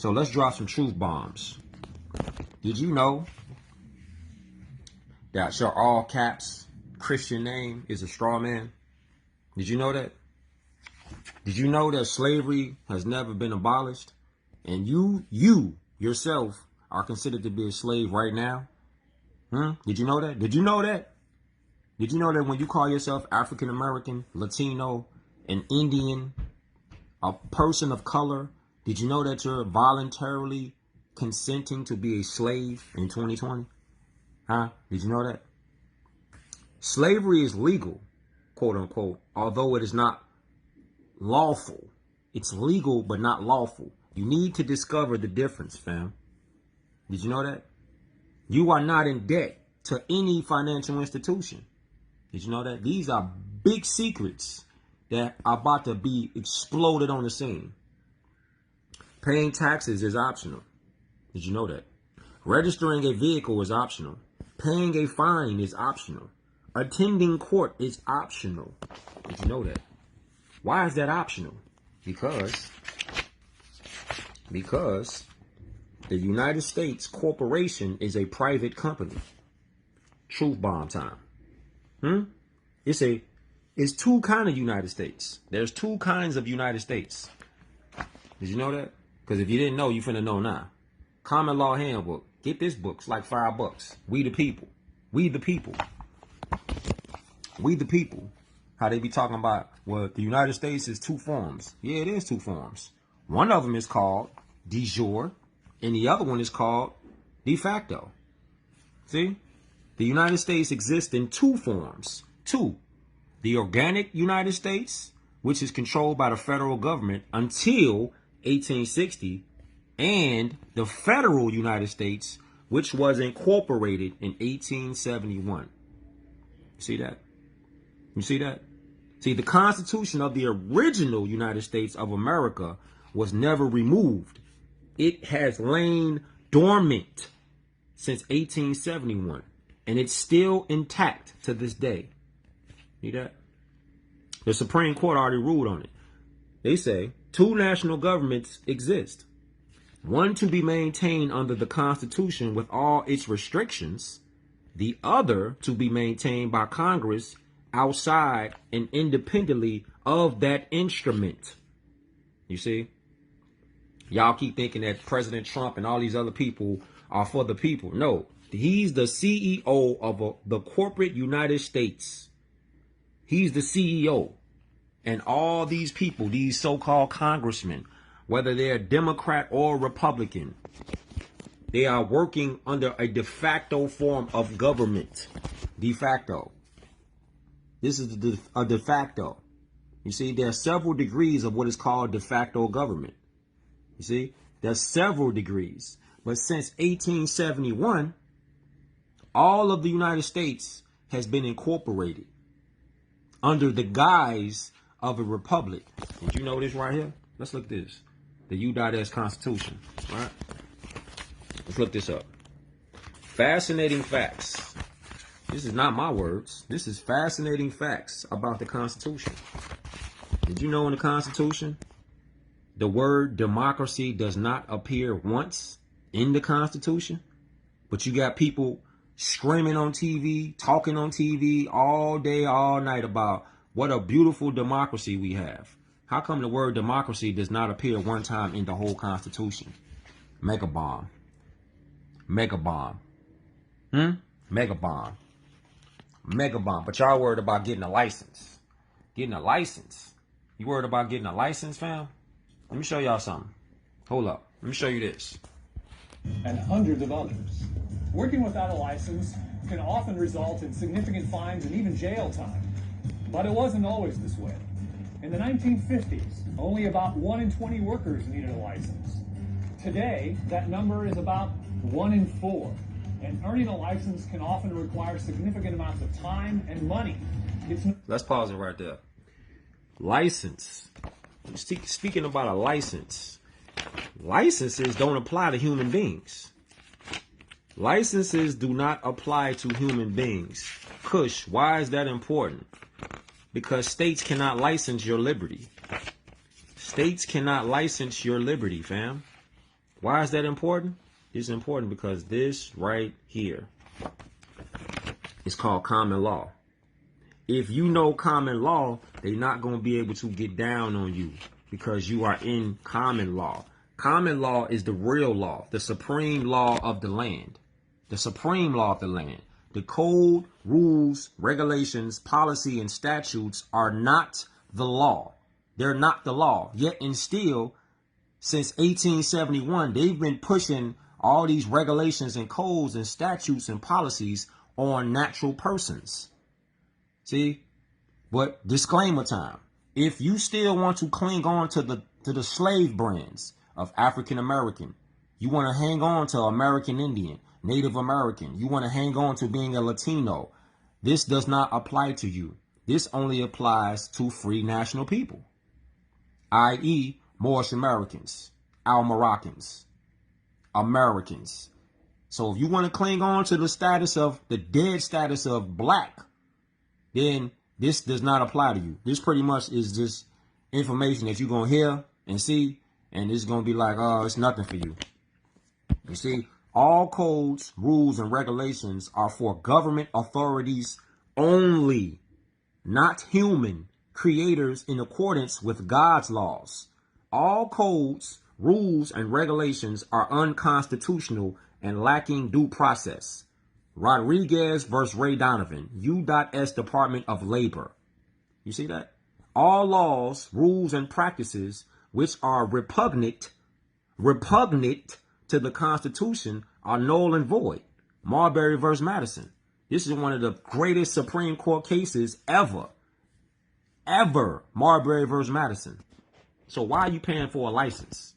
So let's drop some truth bombs. Did you know that your all caps Christian name is a straw man? Did you know that? Did you know that slavery has never been abolished? And you yourself are considered to be a slave right now? Did you know that? Did you know that? Did you know that when you call yourself African American, Latino, an Indian, a person of color, did you know that you're voluntarily consenting to be a slave in 2020? Did you know that? Slavery is legal, quote unquote, although it is not lawful. It's legal, but not lawful. You need to discover the difference, fam. Did you know that? You are not in debt to any financial institution. Did you know that? These are big secrets that are about to be exploded on the scene. Paying taxes is optional. Did you know that? Registering a vehicle is optional. Paying a fine is optional. Attending court is optional. Did you know that? Why is that optional? Because the United States Corporation is a private company. Truth bomb time. It's two kinds of United States. There's two kinds of United States. Did you know that? Because if you didn't know, you finna know now. Common Law Handbook. Get this book. It's like $5. We the people. We the people. We the people. How they be talking about, well, the United States is two forms. Yeah, it is two forms. One of them is called de jure, and the other one is called de facto. See? The United States exists in two forms. Two. The organic United States, which is controlled by the federal government until 1860, and the federal United States, which was incorporated in 1871. See that? You see that? See, the Constitution of the original United States of America was never removed. It has lain dormant since 1871, and it's still intact to this day. See that? The Supreme Court already ruled on it. They say two national governments exist. One to be maintained under the Constitution with all its restrictions. The other to be maintained by Congress outside and independently of that instrument. You see? Y'all keep thinking that President Trump and all these other people are for the people. No, he's the CEO of the corporate United States. He's the CEO. And all these people, these so-called congressmen, whether they're Democrat or Republican, they are working under a de facto form of government. De facto. This is a de facto. You see, there are several degrees of what is called de facto government. You see, there's several degrees. But since 1871, all of the United States has been incorporated under the guise of a republic. Did you know this right here? Let's look at this. The U.S. Constitution. All right. Let's look this up. Fascinating facts. This is not my words. This is fascinating facts about the Constitution. Did you know in the Constitution, the word democracy does not appear once in the Constitution? But you got people screaming on TV, talking on TV all day, all night about what a beautiful democracy we have. How come the word democracy does not appear one time in the whole Constitution? Mega bomb. Mega bomb. Mega bomb. Mega bomb. But y'all worried about getting a license. Getting a license. You worried about getting a license, fam? Let me show y'all something. Hold up. Let me show you this. And hundreds of others. Working without a license can often result in significant fines and even jail time. But it wasn't always this way. In the 1950s, only about 1 in 20 workers needed a license. Today, that number is about 1 in 4. And earning a license can often require significant amounts of time and money. Let's pause it right there. License. Speaking about a license, licenses don't apply to human beings. Licenses do not apply to human beings. Kush, why is that important? Because states cannot license your liberty. States cannot license your liberty, fam. Why is that important? It's important because this right here is called common law. If you know common law, they're not going to be able to get down on you because you are in common law. Common law is the real law, the supreme law of the land. The supreme law of the land. The code, rules, regulations, policy, and statutes are not the law. They're not the law. Yet and still, since 1871, they've been pushing all these regulations and codes and statutes and policies on natural persons. See? But disclaimer time. If you still want to cling on to the slave brands of African American, you want to hang on to American Indian, Native American, you want to hang on to being a Latino, this does not apply to you. This only applies to free national people, i.e. Moorish Americans, Al Moroccans, Americans. So if you want to cling on to the status of the dead status of black, then this does not apply to you. This pretty much is just information that you're going to hear and see, and it's going to be like, oh, it's nothing for you. You see, all codes, rules, and regulations are for government authorities only, not human creators in accordance with God's laws. All codes, rules, and regulations are unconstitutional and lacking due process. Rodriguez versus Ray Donovan, U.S. Department of Labor. You see that? All laws, rules, and practices which are repugnant to the Constitution are null and void. Marbury versus Madison. This is one of the greatest Supreme Court cases ever. Marbury versus Madison. So why are you paying for a license?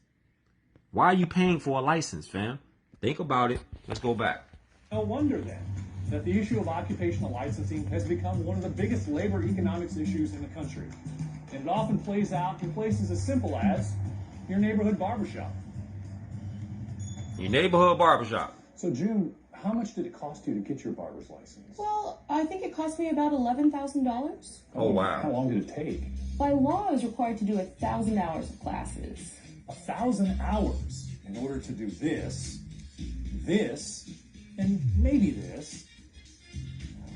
Why are you paying for a license, fam? Think about it. Let's go back. No wonder then that the issue of occupational licensing has become one of the biggest labor economics issues in the country. And it often plays out in places as simple as your neighborhood barbershop. Your neighborhood barbershop. So June, how much did it cost you to get your barber's license? Well, I think it cost me about $11,000. Oh, wow. How long did it take? By law, I was required to do 1,000 hours of classes. 1,000 hours in order to do this, and maybe this.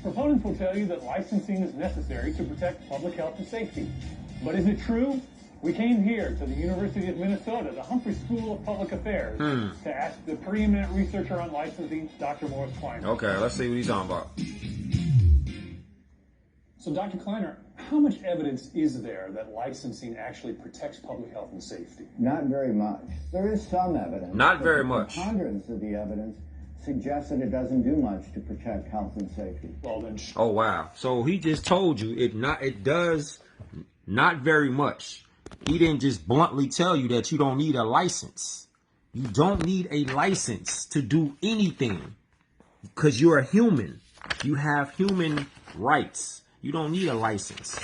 Proponents will tell you that licensing is necessary to protect public health and safety. But is it true? We came here to the University of Minnesota, the Humphrey School of Public Affairs, to ask the preeminent researcher on licensing, Dr. Morris Kleiner. Okay, let's see what he's talking about. So, Dr. Kleiner, how much evidence is there that licensing actually protects public health and safety? Not very much. There is some evidence. Not very The much. preponderance of the evidence suggests that it doesn't do much to protect health and safety. Well, then, Oh, wow. So he just told you it does not very much. He didn't just bluntly tell you that you don't need a license. You don't need a license to do anything because you're a human. You have human rights. You don't need a license.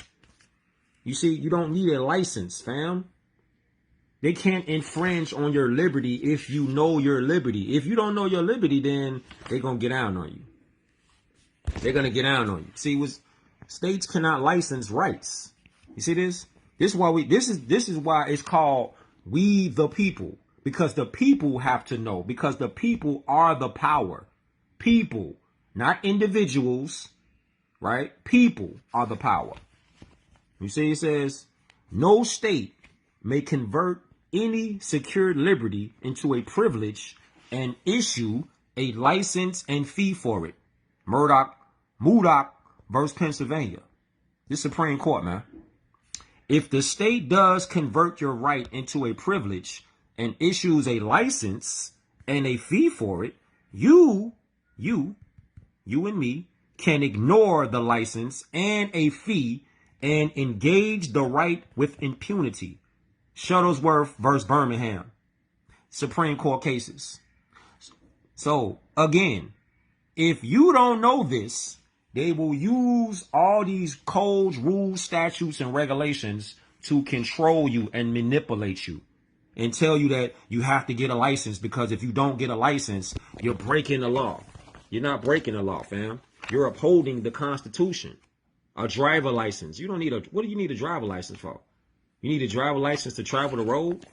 You see, you don't need a license, fam. They can't infringe on your liberty if you know your liberty. If you don't know your liberty, then they're going to get down on you. They're going to get down on you. See, states cannot license rights. You see this? This is why it's called We the People, because the people have to know, because the people are the power. People, not individuals, right? People are the power. You see, it says no state may convert any secured liberty into a privilege and issue a license and fee for it. Murdoch versus Pennsylvania. This Supreme Court, man. If the state does convert your right into a privilege and issues a license and a fee for it, you and me can ignore the license and a fee and engage the right with impunity. Shuttlesworth versus Birmingham. Supreme Court cases. So, again, if you don't know this, they will use all these codes, rules, statutes, and regulations to control you and manipulate you and tell you that you have to get a license because if you don't get a license, you're breaking the law. You're not breaking the law, fam. You're upholding the Constitution. A driver license. You don't need what do you need a driver license for? You need a driver license to travel the road?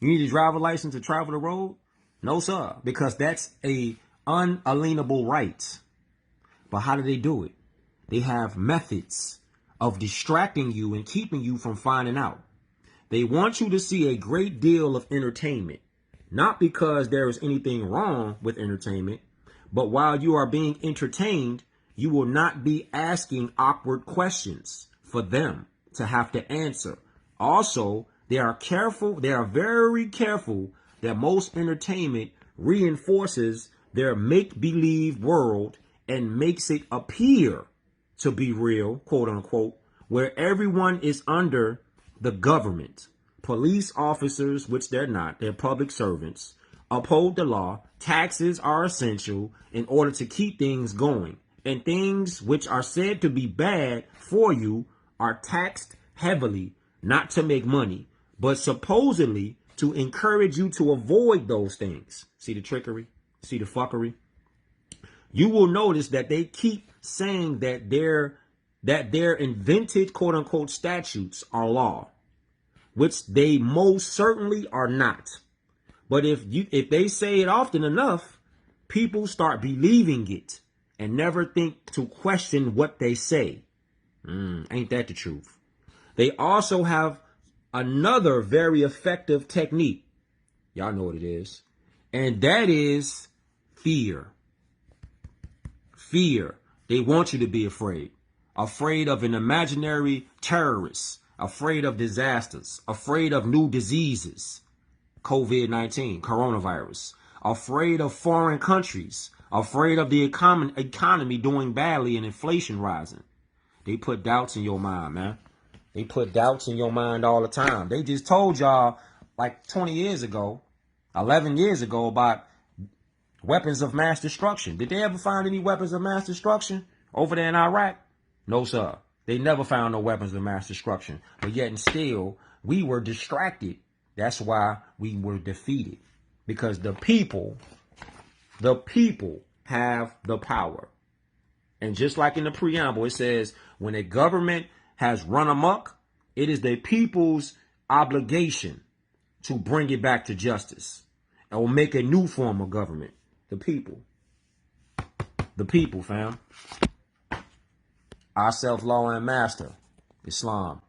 You need a driver license to travel the road? No, sir, because that's a unalienable right. But how do they do it? They have methods of distracting you and keeping you from finding out. They want you to see a great deal of entertainment, not because there is anything wrong with entertainment, but while you are being entertained, you will not be asking awkward questions for them to have to answer. Also, they are very careful that most entertainment reinforces their make-believe world and makes it appear to be real, quote unquote, where everyone is under the government. Police officers, which they're not, they're public servants, uphold the law. Taxes are essential in order to keep things going. And things which are said to be bad for you are taxed heavily, not to make money, but supposedly to encourage you to avoid those things. See the trickery? See the fuckery? You will notice that they keep saying that their invented quote unquote statutes are law, which they most certainly are not. But if they say it often enough, people start believing it and never think to question what they say. Ain't that the truth? They also have another very effective technique. Y'all know what it is. And that is fear. Fear. They want you to be afraid. Afraid of an imaginary terrorist. Afraid of disasters. Afraid of new diseases. COVID-19, coronavirus. Afraid of foreign countries. Afraid of the economy doing badly and inflation rising. They put doubts in your mind, man. They put doubts in your mind all the time. They just told y'all like 20 years ago, 11 years ago about weapons of mass destruction. Did they ever find any weapons of mass destruction over there in Iraq? No, sir. They never found no weapons of mass destruction. But yet and still, we were distracted. That's why we were defeated. Because the people have the power. And just like in the preamble, it says, when a government has run amok, it is the people's obligation to bring it back to justice or make a new form of government. The people. The people, fam. Our self-law and master, Islam.